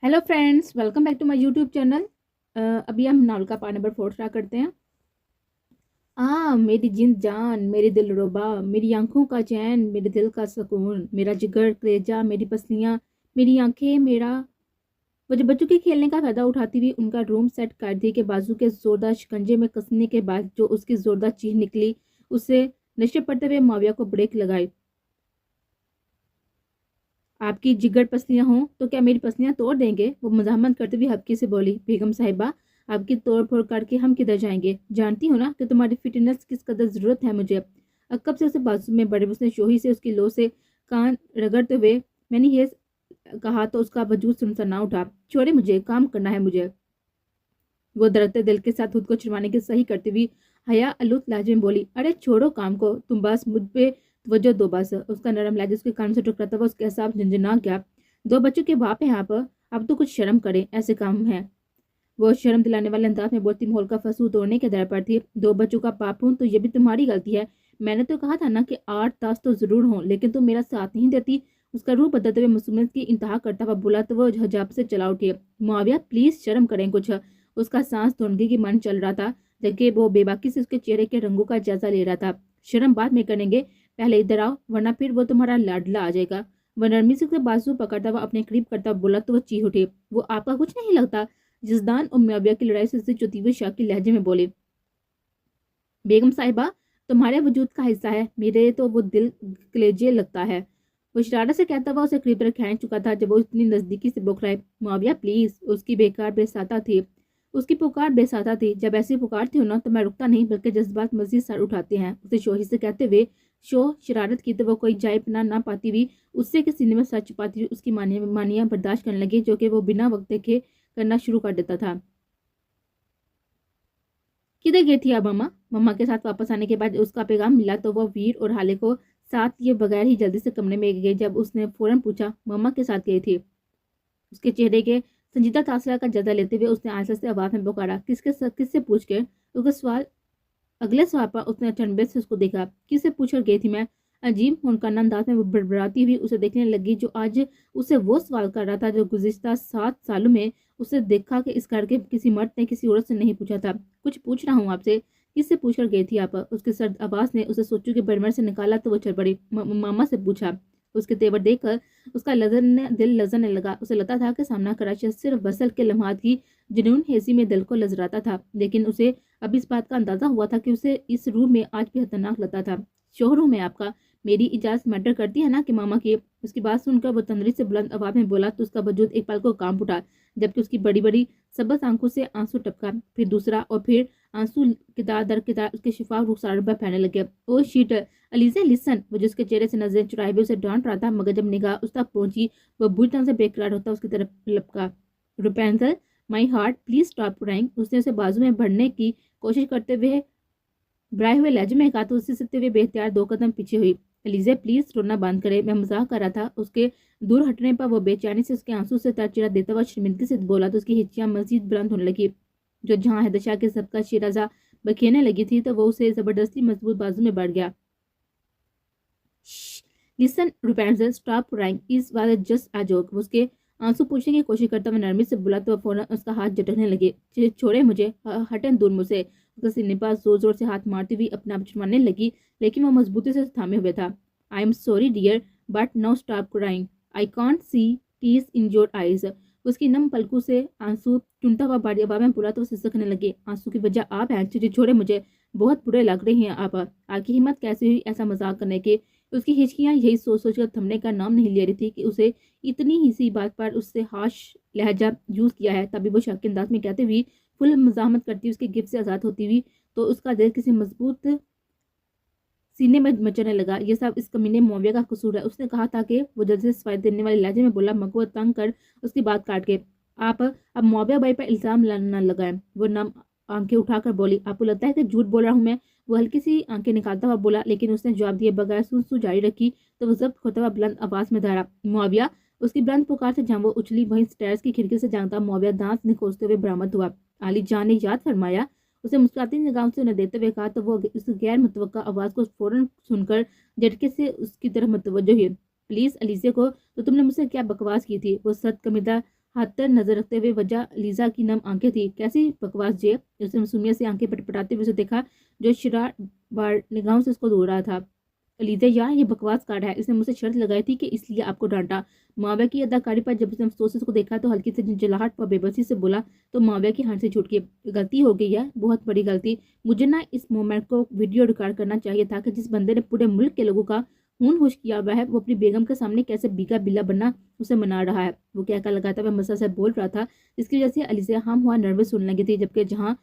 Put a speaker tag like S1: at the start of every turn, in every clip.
S1: Hello friends, welcome back to my YouTube channel. अभी हम novel का पार्ट नंबर 4 स्टार्ट करते हैं। मेरी जिंद जान, मेरी दिल रुबा, मेरी आंखों का चैन, मेरे दिल का सुकून, मेरा जिगर कलेजा, मेरी पसलियां, मेरी आंखें, मेरा। वो जब बच्चों के खेलने का फायदा उठाती हुई उनका रूम सेट कर दी के बाजू के जोरदार शिकंजे में कसने के बाद जो उसकी जोरदार चीख निकली, उससे नशे पड़ते हुए माविया को ब्रेक लगाई। आपकी जिगर पसलियां हों तो क्या मेरी पसलियां तोड़ देंगे? वो मजामत करते हुए हल्के से बोली। बेगम साहिबा, आपकी तोड़ फोड़ करके हम किधर जाएंगे? जानती हो ना कि तुम्हारी फिटनेस किस कदर जरूरत है मुझे। कब से उसे बाजू में बड़े उसने शोही से उसकी लो से कान रगड़ते हुए मैंने ये कहा तो उसका वजूद सुनसना उठा। छोड़े मुझे, काम करना है मुझे। वो दरकते दिल के साथ खुद को छुड़वाने की सही करती हुई हया अलुत लहजे में बोली, अरे छोड़ो काम को, तुम बस मुझ पे तवज्जो दो बस। उसका नरम लहजा उसके कान से टकराता हुआ उसके हिसाब झंझना गया। दो बच्चों के बाप हैं आप, अब तो कुछ शर्म करें, ऐसे काम है। वो शर्म दिलाने वाले अंदाज में बोलती माहौल का फंसू तोड़ने के दर पर थी। दो बच्चों का बाप हूं तो ये भी तुम्हारी गलती है। मैंने तो कहा था ना कि 8 तास तो जरूर हो, लेकिन तुम मेरा साथ नहीं देती। उसका रूप बदलते हुए मासूमियत की इंतहा करता हुआ बोला तो वो हजाब से चला उठी। मुआविया प्लीज शर्म करें कुछ। उसका सांस धुंधली की मन चल रहा था, जबकि वो बेबाकी से उसके चेहरे के रंगों का जायजा ले रहा था। शर्म बाद में करेंगे, पहले इधर आओ, वरना फिर वो तुम्हारा लाडला आ जाएगा। वह नरमी से उसके बाजू पकड़ता हुआ अपने करीब करता बोला तो वो चीख उठी। वो आपका कुछ नहीं लगता? जसदान और मुआविया की लड़ाई से चुती हुई शाह की लहजे में बोले, बेगम साहिबा तुम्हारे वजूद का हिस्सा है, मेरे तो वो दिल कलेजे लगता है। वो शरारत से कहता हुआ उसे करीब तक खींच चुका था जब वो इतनी नजदीकी से बोखराए। मुआविया प्लीज। उसकी बेकार बेसाता थी, उसकी पुकार बेसाता थी। जब ऐसी पुकारती हो ना तो मैं रुकता नहीं, बल्कि जज्बात मजीद सर उठाते हैं। उसे शोही से कहते हुए शो शरारत की तो वो कोई जाए पना ना पाती हुई उससे के सीने में सर छुपाती हुई उसकी मानियां बर्दाश्त करने लगी, जो कि वो बिना वक्त देखे करना शुरू कर देता था। किधर गई थी अब मम्मा? मम्मा के साथ वापस आने के बाद उसका पैगाम मिला तो वह वीर और हाले को साथ ये बगैर ही जल्दी से कमरे में गई। जब उसने फौरन पूछा मम्मा के साथ गई थी, उसके चेहरे के संजीदा तासरा का जायजा लेते हुए उसने आंसर से आवाज में पुकारा, किससे पूछ के? उसका सवाल अगले सवाल पर उसने अचंभे से उसको देखा। किससे पूछकर गई थी मैं? अजीब मुनकाना अंदाज में बड़बड़ाती हुई उसे देखने लगी, जो आज उसे वो सवाल कर रहा था जो गुज़िश्ता 7 सालों में उसे देखा कि इस घर के किसी मर्द ने किसी औरत से नहीं पूछा था। कुछ पूछ रहा हूँ आपसे, किससे पूछकर गई थी आप? उसके सर्द आवाज ने उसे सोचू के भरमर से निकाला तो वो चल पड़ी। मामा से पूछा। उसके तेवर देखकर उसका दिल लजरने लगा। उसे लगता था कि सामना करा शख्स सिर्फ बसल के लम्हात की जुनून हेसी में दिल को लजराता था, लेकिन उसे अब इस बात का अंदाजा हुआ था कि उसे इस रूम में आज भी खतरनाक लगता था। शोहर हूं मैं आपका, मेरी इजाजत मैटर करती है ना कि मामा की? उसकी बात सुनकर वो तंदरी से बुलंद आवाज में बोला तो उसका वजूद एक पल को कांप उठा, जबकि उसकी बड़ी बड़ी सबस आंखों से आंसू टपका, फिर दूसरा और फिर आंसू कितार दर कितार उसके शिफाफ रुखसारों पर फैलने लगे। ओ शीट, अलीजा लिसन। वो जिसके चेहरे से नजरें चुराए हुए उसे डांट रहा था, मगर जब निगाह उस तक पहुंची वो बुरी तरह से बेकरार होता उसकी तरफ लपका। Rapunzel, my heart please stop crying. उसने उसे बाजू में बढ़ने की कोशिश करते हुए ब्राए हुए लहजे में कहा तो उससे सत्ते हुए बेहतियार 2 कदम पीछे हुई। एलिजे प्लीज रोना बंद करे, मैं मजाक कर रहा था। उसके दूर हटने पर वो बेचैनी से उसके आंसू से तरचिरा देता हुआ शर्मिंदगी से बोला तो उसकी हिच्चियां मजीद बुलंद होने लगी। जो जहां हैदशा के सबका शिराजा बखेने लगी थी तो वो उसे जबरदस्ती मजबूत बाजू में बढ़ गया। Listen Rapunzel, stop crying, is was just a joke. उसके आंसू पूछने की कोशिश करता हुआ नरमी से बोला तो फौरन उसका हाथ झटकने लगे। छोड़े मुझे, हटें दूर मुझसे। उसका सीने पर जोर जोर से हाथ मारती हुई अपना आप छुड़वाने लगी, लेकिन वो मजबूती से थामे हुए था। I am sorry dear, but now stop crying, I can't see tears in your eyes. उसकी नम पलकों से आंसू चुनता हुआ बारी आवाज में बोला तो सिसकने लगे। आंसू की वजह आप हैं? छोड़े मुझे, बहुत बुरे लग रहे हैं आप। आपकी हिम्मत कैसे हुई ऐसा मजाक करने की? उसकी हिचकियां यही सोच सोच कर थमने का नाम नहीं ले रही थी कि उसे इतनी ही सी बात पर उससे हाश लहजा यूज किया है। तभी वो शक के अंदाज में कहते हुई फुल मजामत करती उसके गिफ्ट से आजाद होती हुई तो उसका दिल किसी मजबूत सीने में मचने लगा। ये सब इस कमीने मुआविया का कसूर है। उसने कहा था कि वो जल्दी से सफाई देने वाले लहजे में बोला, मगर वो तंग कर उसकी बात काट के, आप अब मुआविया भाई पर इल्जाम न लगाएं। वो नम आंखें उठाकर बोली, आपको लगता है कि झूठ बोल रहा हूं मैं? वो हल्की सी आंखें निकालता हुआ बोला, लेकिन उसने जवाब दिए बगैर सुन जारी रखी तो वो जब्त होता हुआ बुलंद आवाज में धारा, मुआविया। उसकी बुलंद पुकार से जहां वो उछली वहीं स्टेयर्स की खिड़की से जानता मुआविया दांत निकोसते हुए बरामद हुआ। आली जान ने याद फरमाया, उसे मुस्कुराती निगाहों से उन्हें देते हुए कहा तो वो उस गैर मुतवक्का आवाज को फौरन सुनकर झटके से उसकी तरफ मुतवज्जो हुई। प्लीज अलीजे को, तो तुमने मुझसे क्या बकवास की थी? वो सद कमीदा हाथ पर नजर रखते हुए वजह लीजा की नम आंखें थी। कैसी बकवास जे। उसने मासूमियत से आंखें पटपटाते हुए उसे देखा जो शरार बार निगाहों से उसको दूर रहा था। लीजा यार ये बकवास कार है, इसने मुझसे शर्त लगाई थी कि इसलिए आपको डांटा। माविया की अदाकारी पर जब उसने अफसोस से उसको देखा तो हल्की से झंझलाहट व बेबसी से बोला तो माविया की हाथ से छूट गई। गलती हो गई है, बहुत बड़ी गलती। मुझे ना इस मोमेंट को वीडियो रिकॉर्ड करना चाहिए था कि जिस बंदे ने पूरे मुल्क के लोगों का खून होश किया हुआ है वो अपनी बेगम के सामने कैसे बीगा बिल्ला बनना उसे मना रहा है। वो क्या लगाता हुआ मसा से बोल रहा था, जिसकी वजह से अलीज़ा हम हुआ नर्वस होने लगी थी, जबकि जहाँ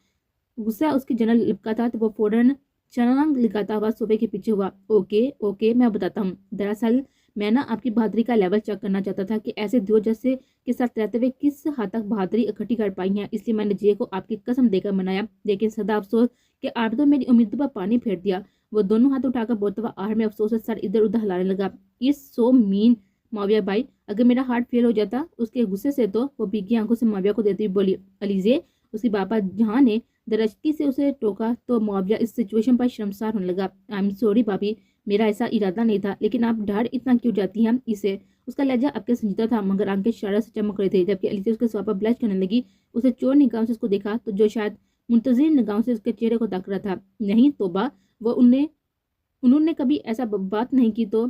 S1: गुस्सा उसकी जनरल लिपका था तो वो फौरन छलांग लगाता हुआ सोफे के पीछे हुआ। ओके ओके मैं बताता हूँ। दरअसल मैं ना आपकी बहादुरी का लेवल चेक करना चाहता था कि ऐसे दो जैसे के साथ रहते हुए किस हद तक बहादुरी इकट्ठी कर पाई है, इसलिए मैंने जे को आपकी कसम देकर मनाया। लेकिन सदा अफसोस कि आप तो मेरी उम्मीदों पर पानी फेर दिया। वो दोनों हाथ उठाकर बोलता हुआ आहर में अफसोस से सर इधर उधर हिलाने लगा। इस सो मीन माविया भाई, अगर मेरा हार्ट फेल हो जाता उसके गुस्से से तो वो भीगी आंखों से माविया को देती हुई बोली। अलीजे, उसकी पापा जहाँ ने दरअसती से उसे टोका तो मुआविया इस सिचुएशन पर शर्मसार होने लगा। आई एम सॉरी भाभी, मेरा ऐसा इरादा नहीं था, लेकिन आप डर इतना क्यों जाती हैं इसे। उसका लहजा आपके संजीदा था मगर आंखें शरारत से चमक रहे थे। जबकि अलीज़ा उसके स्वाब पर ब्लश करने लगी। उसे चोर निगाहों से उसको देखा तो जो शायद मुंतजिर निगाहों से उसके चेहरे को ताक रहा था। नहीं तोबा, वो उन्होंने कभी ऐसा बात नहीं की। तो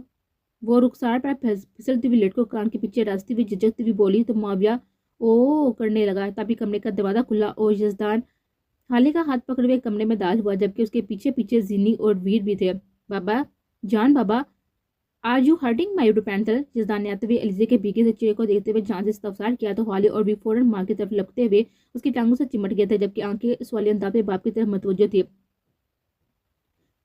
S1: वो रुखसार पर फिसलती हुई लेट को कान के पीछे रास्ती हुई झिझकती हुई बोली तो मुआविया ओ करने लगा। तभी कमरे का दरवाजा खुला और यजदान हाले का हाथ पकड़े हुए कमरे में दाल हुआ, जबकि उसके पीछे पीछे जीनी और वीर भी थे। बाबा जान बाबा, आर यू हर्टिंग माई रुपेंटल। जिसदान ने आते हुए अलीजे के भीगे से चेहरे को देखते हुए जान से इस्तफसार किया तो हाले और भी फौरन मां की तरफ लपकते हुए उसकी टांगों से चिमट गए थे, जबकि आंखें सवालिया अंदाज में बाप की तरफ मतवज्जो थी।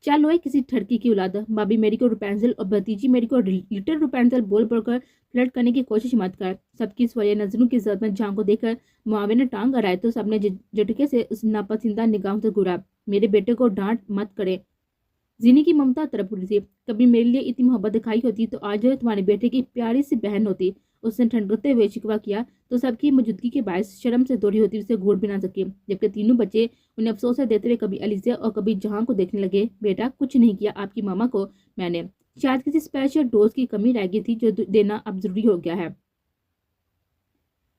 S1: चलो किसी ठड़की की औलाद, भाभी मेरी को रुपेंजल और भतीजी मेरी को लिटिल रुपेंजल बोल बोलकर फ्लर्ट करने की कोशिश मत कर। सबकी सवालिया नजरों की जरूरत में जान को देखकर मुआविया ने टांग अड़ाए तो सबने झटके से उस नापसंदीदा निगाहों से घूरा। मेरे बेटे को डांट मत करे। जीनी की ममता तरफ उड़ी थी। कभी मेरे लिए इतनी मोहब्बत दिखाई होती तो आज तुम्हारे बेटे की प्यारी सी बहन होती। उसने ठंडते हुए शिकवा किया तो सबकी मौजूदगी के बायस शर्म से दौड़ी होती उसे घूर भी ना सके। जबकि तीनों बच्चे उन्हें अफसोस देते हुए कभी अलीज़ा और कभी जहां को देखने लगे। बेटा कुछ नहीं किया आपकी मामा को मैंने, शायद किसी स्पेशल डोज की कमी रह गई थी जो देना अब जरूरी हो गया है।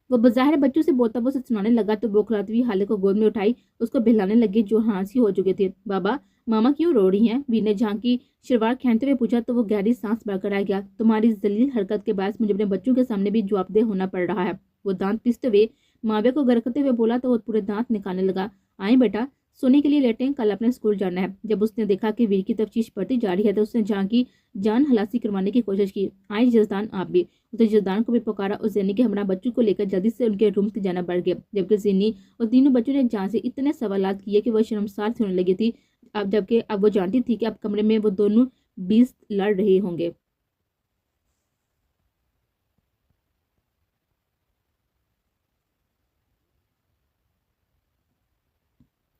S1: वो बज़ाहिर बच्चों से बोलता वो सुनाने लगा तो बौखलाती हुई हाले को गोद में उठाई उसको बहलाने लगी जो हाँसी हो चुके थे। बाबा मामा क्यों रो रही हैं? वीर ने जहाँ की शलवार खींचते हुए पूछा तो वो गहरी सांस भरकर आ गया। तुम्हारी जलील हरकत के बाद मुझे अपने बच्चों के सामने भी जवाबदेह होना पड़ रहा है। वो दांत पीसते हुए माविया को गरकते हुए बोला तो वो पूरे दांत निकालने लगा। आए बेटा सोने के लिए लेटे, कल अपने स्कूल जाना है। जब उसने देखा कि वीर की तफ्तीश बढ़ती जा रही है तो उसने जहाँ की जान हलासी करवाने की कोशिश की। आए जजदान आप भी। उसने जजदान को भी पुकारा और ज़ैनी के हमरा बच्चों को लेकर जल्दी से उनके रूम से जाना बढ़ गया। जबकि ज़ैनी और तीनों बच्चों ने जहाँ से इतने सवालात किए कि वह शर्मसार से होने लगी थी। जबकि अब वो जानती थी कि अब कमरे में वो दोनों बीस लड़ रहे होंगे।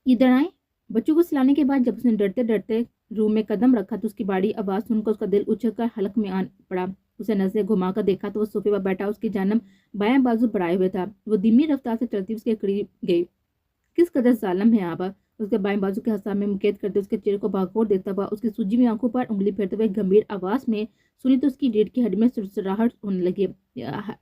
S1: इधर आए। बच्चों को सिलाने के बाद जब उसने डरते डरते रूम में कदम रखा तो उसकी बाड़ी आवाज सुनकर उसका दिल उछलकर हलक में आ पड़ा। उसे नजरें घुमाकर देखा तो वो सोफे पर बैठा उसकी जानब बायां बाजू बढ़ाए हुए था। वो धीमी रफ्तार से चलती उसके करीब गई। किस कदर जालिम है आप। उसके बाएं बाजू के हसाब में मुकेद करते उसके चेहरे को भागोड़ देता हुआ उसकी सूजी हुई आंखों पर उंगली फेरते हुए गंभीर आवाज में सुनी तो उसकी रीढ़ की हड्डी में सुरसराहट होने लगी।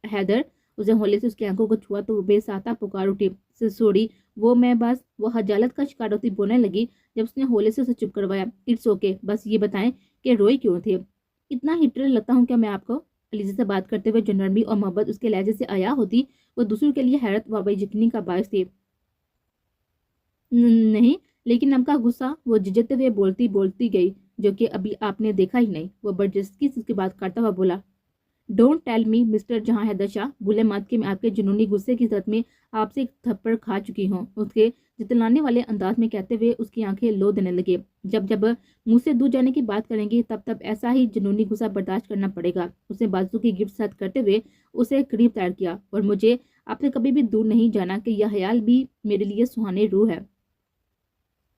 S1: हैदर। उसे होले से उसकी आंखों को छुआ तो वो बेसाता पुकार उठी। सॉरी वो हजालत का शिकार होती बोलने लगी जब उसने होले से उसे चुप करवाया। इट्स ओके, बस ये बताएं कि रोई क्यों थे? इतना हिटर लगता हूँ क्या मैं आपको? अलीज़ा से बात करते हुए जो नरमी और मोहब्बत उसके लहजे से आया होती वो दूसरों के लिए हैरत व बेयकीनी का बायस थी। नहीं, लेकिन आपका गुस्सा, वो झिझकते हुए बोलती बोलती गई, जो कि अभी आपने देखा ही नहीं। वो बर्जस्की से उसकी बात करता हुआ बोला। डोंट टेल मी मिस्टर जहां हैदर शाह, भूले मत कि मैं आपके जुनूनी गुस्से की जद में आपसे एक थप्पड़ खा चुकी हूँ। उसके जितलाने वाले अंदाज में कहते हुए उसकी आंखें लो देने लगे। जब जब मुंह से दूर जाने की बात करेंगी तब तब ऐसा ही जुनूनी गुस्सा बर्दाश्त करना पड़ेगा। उसने बाजू की गिफ्ट साथ करते हुए उसे करीब तैयार किया। और मुझे आपसे कभी भी दूर नहीं जाना कि यह ख्याल भी मेरे लिए सुहाने रूह है।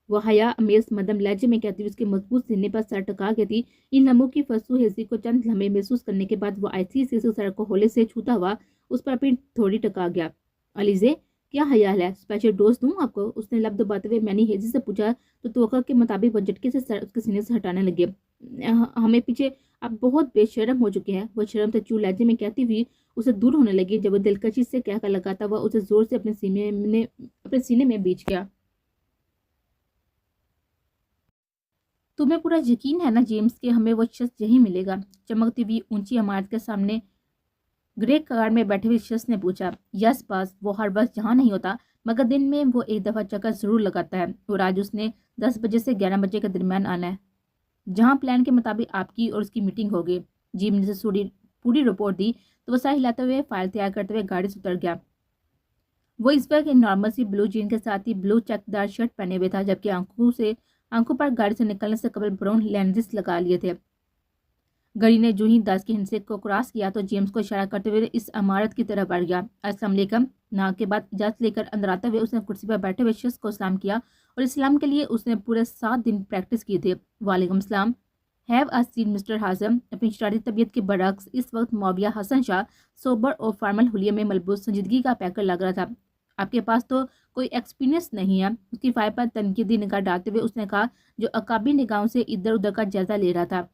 S1: वो हया अमेज मदम लहजे में कहती हुई उसके मजबूत सीने पर सर टका के थी। इन लम्हों की फसू हेजी को चंद लम्हे महसूस करने के बाद वो ऐसी से सड़क को होले से छूता हुआ उस पर अपनी थोड़ी टका गया। अलीजे क्या ख्याल है, स्पेशल डोज दूं आपको? उसने लब दबाते हुए मैंने हेजी से पूछा तो तवक्को के मुताबिक वो झटके से सर उसके सीने से हटाने लगे। हमें पीछे आप बहुत बेशर्म हो चुके हैं। वो शर्म से चूर लहजे में कहती हुई उसे दूर होने लगी। जब वो दिलकशी से कहकर लगाता हुआ उसे जोर से अपने सीने में बींच गया। तुम्हें पूरा यकीन है ना जेम्स कि हमें वो शख्स यही मिलेगा? चमकती हुई ऊंची इमारत के सामने ग्रे कार में बैठे हुए शख्स ने पूछा। यस बॉस, वो हर वक्त यहाँ नहीं होता, मगर दिन में वो एक दफा चक्कर जरूर लगाता है और आज उसने 10 बजे से 11 बजे के दरमियान आना है, जहाँ प्लान के मुताबिक आपकी और उसकी मीटिंग होगी। जिम ने से पूरी रिपोर्ट दी तो वो सर हिलाते हुए फाइल तैयार करते हुए गाड़ी से उतर गया। वो इस वक्त नॉर्मल सी ब्लू जीन के साथ ही ब्लू चेकदार शर्ट पहने हुए था, जबकि आंखों पर गाड़ी से निकलने से कबल ब्राउन लेंसेज लगा लिए थे। घड़ी ने जो ही 10 के हिस्से को क्रॉस किया तो जेम्स को इशारा करते हुए इस इमारत की तरफ बढ़ गया। अस्सलाम वालेकुम। नाक के बाद इजाजत लेकर अंदर आते हुए उसने कुर्सी पर बैठे हुए शख्स को सलाम किया और इस्लाम के लिए उसने पूरे 7 दिन प्रैक्टिस की थी। वालेकुम सलाम। Have a seat mister Hazim. अपनी शरारती तबीयत के बरक्स इस वक्त मौविया हसन शाह सोबर और फॉर्मल हुलिये में मलबूस संजीदगी का पैकर लग रहा था। आपके पास तो कोई एक्सपीरियंस नहीं है, उसकी फाइल पर तनकीदी निगाह डालते हुए उसने कहा, जो अकाबी निगाहों से इधर उधर का जायजा ले रहा था।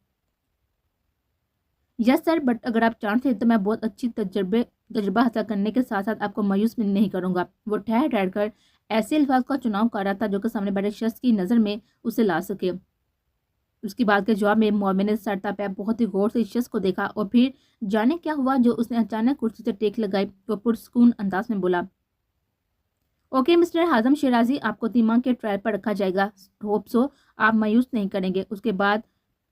S1: यस सर, बट अगर आप चाहते हैं तो मैं बहुत अच्छी तजुर्बा हासिल करने के साथ साथ आपको मायूस भी नहीं करूंगा। वो ठहर ठहर कर ऐसे अल्फाज का चुनाव कर रहा था जो कि सामने बैठे शख्स की नज़र में उसे ला सके। उसकी बात के जवाब में मोमिन ने सरता पे बहुत ही गौर से इस शख्स को देखा और फिर जाने क्या हुआ जो उसने अचानक कुर्सी से टेक लगाई। वो पुरसकून अंदाज में बोला, ओके मिस्टर हाजम शिराजी, आपको दिमाग के ट्रायल पर रखा जाएगा। होप सो आप मायूस नहीं करेंगे। उसके बाद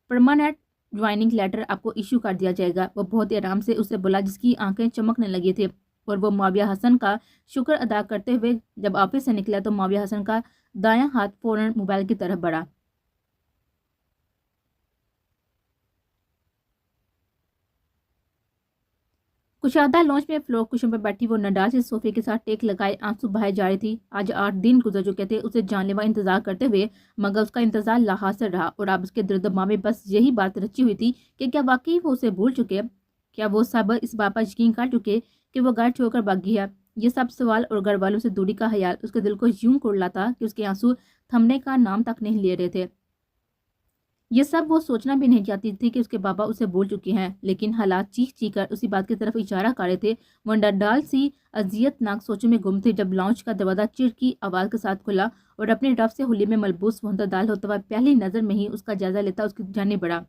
S1: परमानेंट ज्वाइनिंग लेटर आपको इशू कर दिया जाएगा। वो बहुत ही आराम से उसे बोला, जिसकी आंखें चमकने लगी थी। और वो माविया हसन का शुक्र अदा करते हुए जब ऑफिस से निकला तो माविया हसन का दायां हाथ फौरन मोबाइल की तरफ बढ़ा। कुशादा लॉन्च में फ्लोर कुशन पर बैठी वो नडाल से सोफे के साथ टेक लगाए आंसू बहाए जा रही थी। आज 8 दिन गुजर चुके थे उसे जानलेवा इंतजार करते हुए, मगर उसका इंतजार लाहासिल रहा और अब उसके दिल दिमाग में बस यही बात रची हुई थी कि क्या वाकई वो उसे भूल चुके? क्या वो सब इस बात पर यकीन कर चुके कि वो घर छोड़कर भागी है? ये सब सवाल और घर वालों से दूरी का ख्याल उसके दिल को यूं कुड़ला था कि उसके आंसू थमने का नाम तक नहीं ले रहे थे। ये सब वो सोचना भी नहीं चाहती थी कि उसके बाबा उसे भूल चुके हैं, लेकिन हालात चीख चीख कर उसी बात की तरफ इशारा कर रहे थे। वो डरडाल सी अजियतनाक सोचों में गुम थे जब लॉन्च का दरवाजा चिड़ की आवाज के साथ खुला और अपने रफ से हुलिये में मलबूस दाल होता हुआ पहली नजर में ही उसका जायजा लेता उसकी जाने बढ़ा।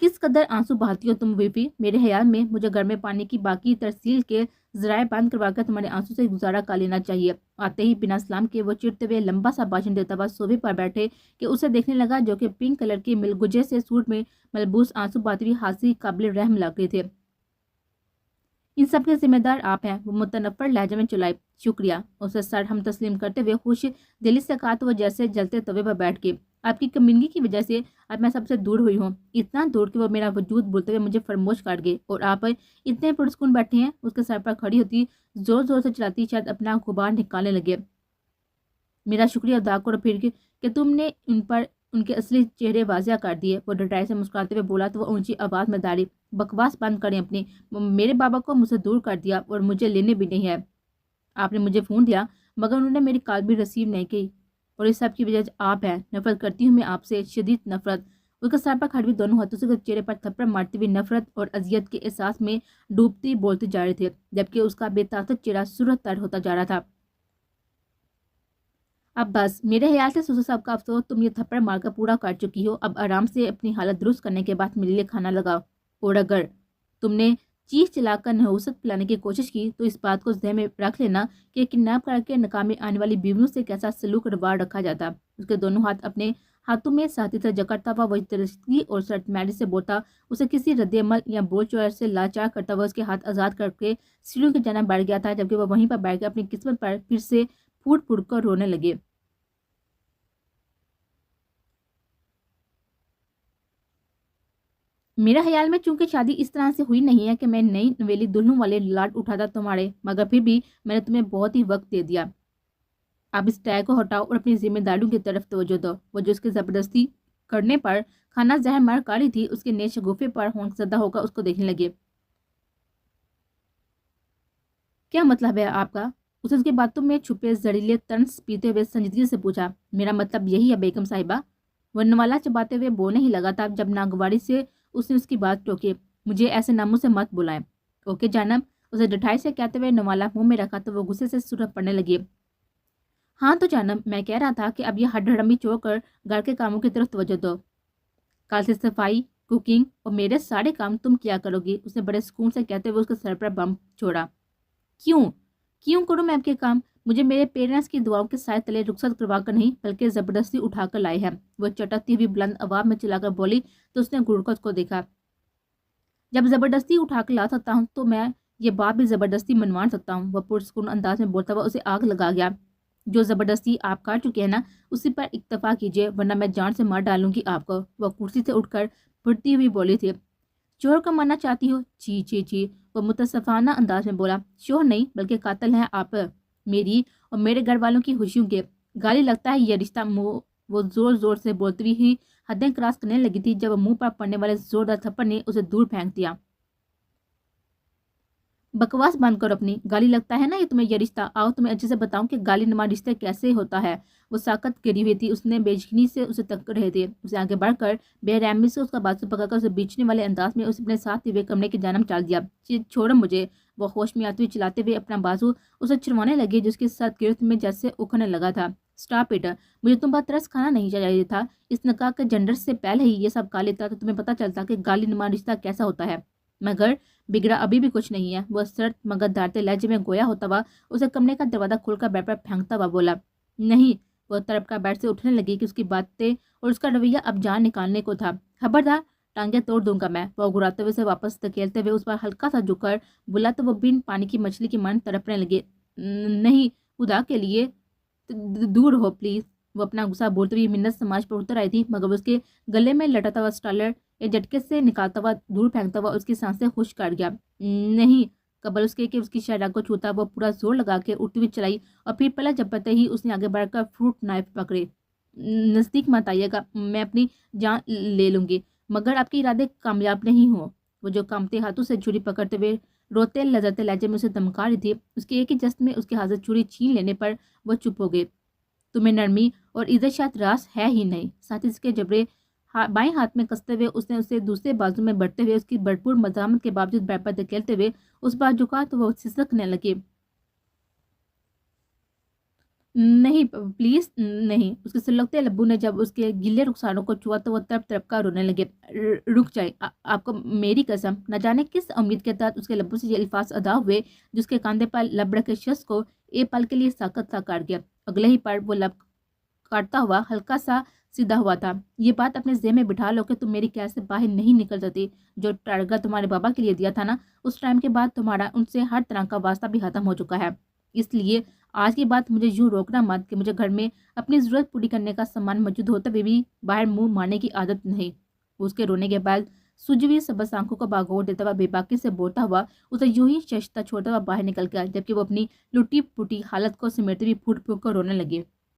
S1: किस कदर आंसू बहाती हो तुम बीवी? मेरे ख्याल में मुझे घर में पानी की बाकी तरसील के जराए बंद करवाकर तुम्हारे आंसू से गुजारा कर लेना चाहिए। आते ही बिना सलाम के वो चिढ़ते हुए लंबा सा भाषण देता हुआ सोफे पर बैठे कि उसे देखने लगा, जो कि पिंक कलर की मिलगुजे से सूट में मलबूस आंसू बहाती हुई हासी काबिल रहम लग रहे थे। इन सब के जिम्मेदार आप हैं, वो मुतनफ्फर लहजे में चिल्लाई। शुक्रिया, उसे सर हम तस्लीम करते हुए खुश दिली से कहा तो वो जैसे जलते तवे पर बैठ के। आपकी कमीनगी की वजह से अब मैं सबसे दूर हुई हूँ, इतना दूर कि वो मेरा वजूद भूलते हुए मुझे फरमोश कर गए और आप इतने पुरस्कून बैठे हैं। उसके सर पर खड़ी होती जोर जोर से चलाती शायद अपना गुबार निकालने लगे। मेरा शुक्रिया अदा करो फिर कि तुमने उन पर उनके असली चेहरे वाजिया कर दिए। वो डटाई से मुस्कुराते हुए बोला तो वो ऊंची आवाज में दारी, बकवास बंद करें अपनी। मेरे बाबा को मुझसे दूर कर दिया और मुझे लेने भी नहीं है। आपने मुझे फ़ोन दिया मगर उन्होंने मेरी कॉल भी रिसीव नहीं की और इस सब की वजह आप हैं। नफरत करती हूँ मैं आपसे, शदीद नफरत। उसके सर पर खड़ी हुई दोनों हाथों से उसके चेहरे पर थप्पड़ मारती हुई नफरत और अजियत के एहसास में डूबती बोलते जा रहे थे, जबकि उसका बेताकत चेहरा सूरत तर होता जा रहा था। अब बस, मेरे ख्याल से सुसु साहब का अफसोस तुम ये थप्पड़ मारकर पूरा कर चुकी हो। अब आराम से अपनी हालत दुरुस्त करने के बाद मेरे लिए खाना लगाओ। और अगर तुमने चीख चिल्लाकर नहुसत पिलाने की कोशिश की तो इस बात को ज़हन में रख लेना कि किडनैप करके नकामे आने वाली बीवियों से कैसा सलूक रवार रखा जाता। उसके दोनों हाथ अपने हाथों में साथी से जकड़ता हुआ वही तरसती और सरटमैरी से बोलता, उसे किसी रद्दमल या बोल चोर से लाचार करता हुआ उसके हाथ आज़ाद करके सीढ़ियों के जाना बढ़ गया था, जबकि वह वहीं पर बैठ कर अपनी किस्मत पर फिर से फूट फूट कर रोने लगे। मेरा ख्याल में चूंकि शादी इस तरह से हुई नहीं है कि मैं नई नवेली दुल्हन वाले लाड उठाता तुम्हारे, मगर फिर भी मैंने तुम्हें बहुत ही वक्त दे दिया। अब इस टैग को हटाओ और अपनी जिम्मेदारियों की तरफ तवज्जो दो। वो जो उसकी जबरदस्ती करने पर खाना जहर मार काली थी, उसके नेक शगुफे पर होंशज़दा होकर उसको देखने लगे। क्या मतलब है आपका? उसने उसकी बातों में छुपे जहरीले तंज पीते हुए संजीदगी से पूछा। मेरा मतलब यही है बेगम साहिबा, وہ نوالا چباتے ہوئے بولنے ہی لگا تھا جب ناگواری سے اس نے اس کی بات ٹوکی. مجھے ایسے ناموں سے مت بلائیں. اوکے جانب, اسے ڈٹھائی سے کہتے ہوئے نوالا منہ میں رکھا تو وہ غصے سے سرخ پڑنے لگی. ہاں تو جانب, میں کہہ رہا تھا کہ اب یہ ہڈ ہڈمی چھوڑ کر گھر کے کاموں کی طرف توجہ دو. کل سے صفائی, کوکنگ اور میرے سارے کام تم کیا کرو گی, اس نے بڑے سکون سے کہتے ہوئے اس کے سر پر بم چھوڑا. کیوں کروں میں آپ کے کام؟ مجھے میرے پیرنٹس کی دعاؤں کے سائے تلے رخصت کروا کر نہیں بلکہ زبردستی اٹھا کر لائے ہیں. وہ چٹکتی ہوئی بلند آواز میں چلا کر بولی تو اس نے گڑکت کو دیکھا. جب زبردستی اٹھا کر لا سکتا ہوں تو میں یہ بات بھی زبردستی منوا سکتا ہوں. وہ پرسکون انداز میں بولتا ہوا اسے آگ لگا گیا. جو زبردستی آپ کر چکے ہیں نا, اسی پر اکتفا کیجیے ورنہ میں جان سے مار ڈالوں گی آپ کو. وہ کرسی سے اٹھ کر پھرتی ہوئی بولی تھی. چور کو مارنا چاہتی ہو؟ چی چی چی, وہ متصفانہ انداز میں بولا. چور نہیں بلکہ قاتل ہیں آپ, میری اور میرے گھر والوں کی خوشیوں کے. گالی لگتا ہے یہ رشتہ وہ زور زور سے بولتی ہوئی حدیں کراس کرنے لگی تھی جب منہ پر پڑنے والے زوردار تھپڑ نے اسے دور پھینک دیا. بکواس بند کرو اپنی. گالی لگتا ہے نا یہ تمہیں یہ رشتہ؟ آؤ تمہیں اچھے سے بتاؤں کہ گالی نما رشتے کیسے ہوتا ہے. وہ ساکت گری ہوئی تھی. اس نے بے یقینی سے اسے تک رہے تھے. اسے آگے بڑھ کر بے رحمی سے اس کا بازو پکڑ کر اسے بیچنے والے انداز میں اسے اپنے ساتھ ہوئے کمرے کی جانب ڈال دیا. چھوڑو مجھے. وہ ہوش میں آتے ہوئے چلاتے ہوئے اپنا بازو اسے چھڑوانے لگے جس کے ساتھ گرفت میں جیسے اکھڑنے لگا تھا. اسٹاپ اٹ, مجھے تم پر ترس کھانا نہیں چاہیے تھا. اس نکاح کے جنڈر سے پہلے ہی یہ سب گالی تھا تو تمہیں پتہ چلتا کہ گالی نما رشتہ کیسا ہوتا ہے. مگر بگڑا ابھی بھی کچھ نہیں ہے. وہ سرد مگر دھارتے لہجے میں گویا ہوتا ہوا اسے کمرے کا دروازہ کھول کر بیڈ پر پھینکتا ہوا بولا. نہیں. وہ تڑپ کر بیڈ سے اٹھنے لگی کہ اس کی باتیں اور اس کا رویہ اب جان نکالنے کو تھا. خبردار, ٹانگیں توڑ دوں گا میں. وہ گراتے ہوئے سے واپس دھکیلتے ہوئے اس پر ہلکا سا جھک کر بولا تو وہ بن پانی کی مچھلی کی مان تڑپنے لگی. نہیں, خدا کے لیے دور ہو پلیز. وہ اپنا غصہ بولتے ہوئے منت سماج پر اتر آئی تھی مگر اس کے گلے میں لٹاتا ہوا اسٹالر ایک جھٹکے سے نکالتا ہوا دور پھینکتا ہوا اس کی سانسیں خشک کر گیا. نہیں. قبل اس کے کہ اس کی شہرا کو چھوتا وہ پورا زور لگا کے اٹھتی ہوئی چلائی اور پھر پلک جھپکتے ہی اس نے آگے بڑھ کر فروٹ نائف پکڑے. نزدیک مت آئیے گا, میں اپنی جان لے لوں گی مگر آپ کے ارادے کامیاب نہیں ہو. وہ جو کامتے ہاتھوں سے چھری پکڑتے ہوئے روتے لذرتے لہجے میں اسے دمکا رہی تھی, اس کے ایک ہی جست میں اس کے ہاتھ سے چھری چھین لینے پر وہ چپ ہو گئے. تمہیں نرمی اور عزت شاید راس ہے ہی نہیں. ساتھ اس کے جبرے بائیں ہاتھ میں کستے ہوئے اس نے اسے دوسرے بازو میں بڑھتے ہوئے اس کی بھرپور مزاحمت کے باوجود بیڈ پر دھکیلتے ہوئے اس بار جھکا تو وہ سسکنے لگے. نہیں پلیز نہیں. اس کے سلگتے لبوں نے جب اس کے گلے رخساروں کو چھوا تو وہ تڑپ تڑپ کر رونے لگے. رک جائے, آپ کو میری قسم. نہ جانے کس امید کے تحت اس کے لبوں سے یہ الفاظ ادا ہوئے جس کے کاندھے پر لب رکھے شخص کو ایک پل کے لیے ساکت سا کاٹ گیا. اگلے ہی پر وہ لب کاٹتا ہوا ہلکا سا سیدھا ہوا تھا. یہ بات اپنے ذہن میں بٹھا لو کہ تم میری قید سے باہر نہیں نکل سکتی. جو ٹارگا تمہارے بابا کے لیے دیا تھا نا, اس ٹائم کے بعد تمہارا ان سے ہر طرح کا واسطہ بھی ختم ہو چکا ہے. اس لیے آج کی بات مجھے یوں روکنا مت کہ مجھے گھر میں اپنی ضرورت پوری کرنے کا سامان موجود ہوتے ہوئے بھی باہر منہ مارنے کی عادت نہیں. اس کے رونے کے بعد سجی ہوئی سبز آنکھوں کو باگوڑ دیتا ہوا بے باکی سے بولتا ہوا اسے یوں ہی ششتا چھوڑتا ہوا باہر نکل گیا جبکہ وہ اپنی لٹی پٹی حالت کو سمیٹتے ہوئے پھوٹ پھوٹ کر رونے لگے.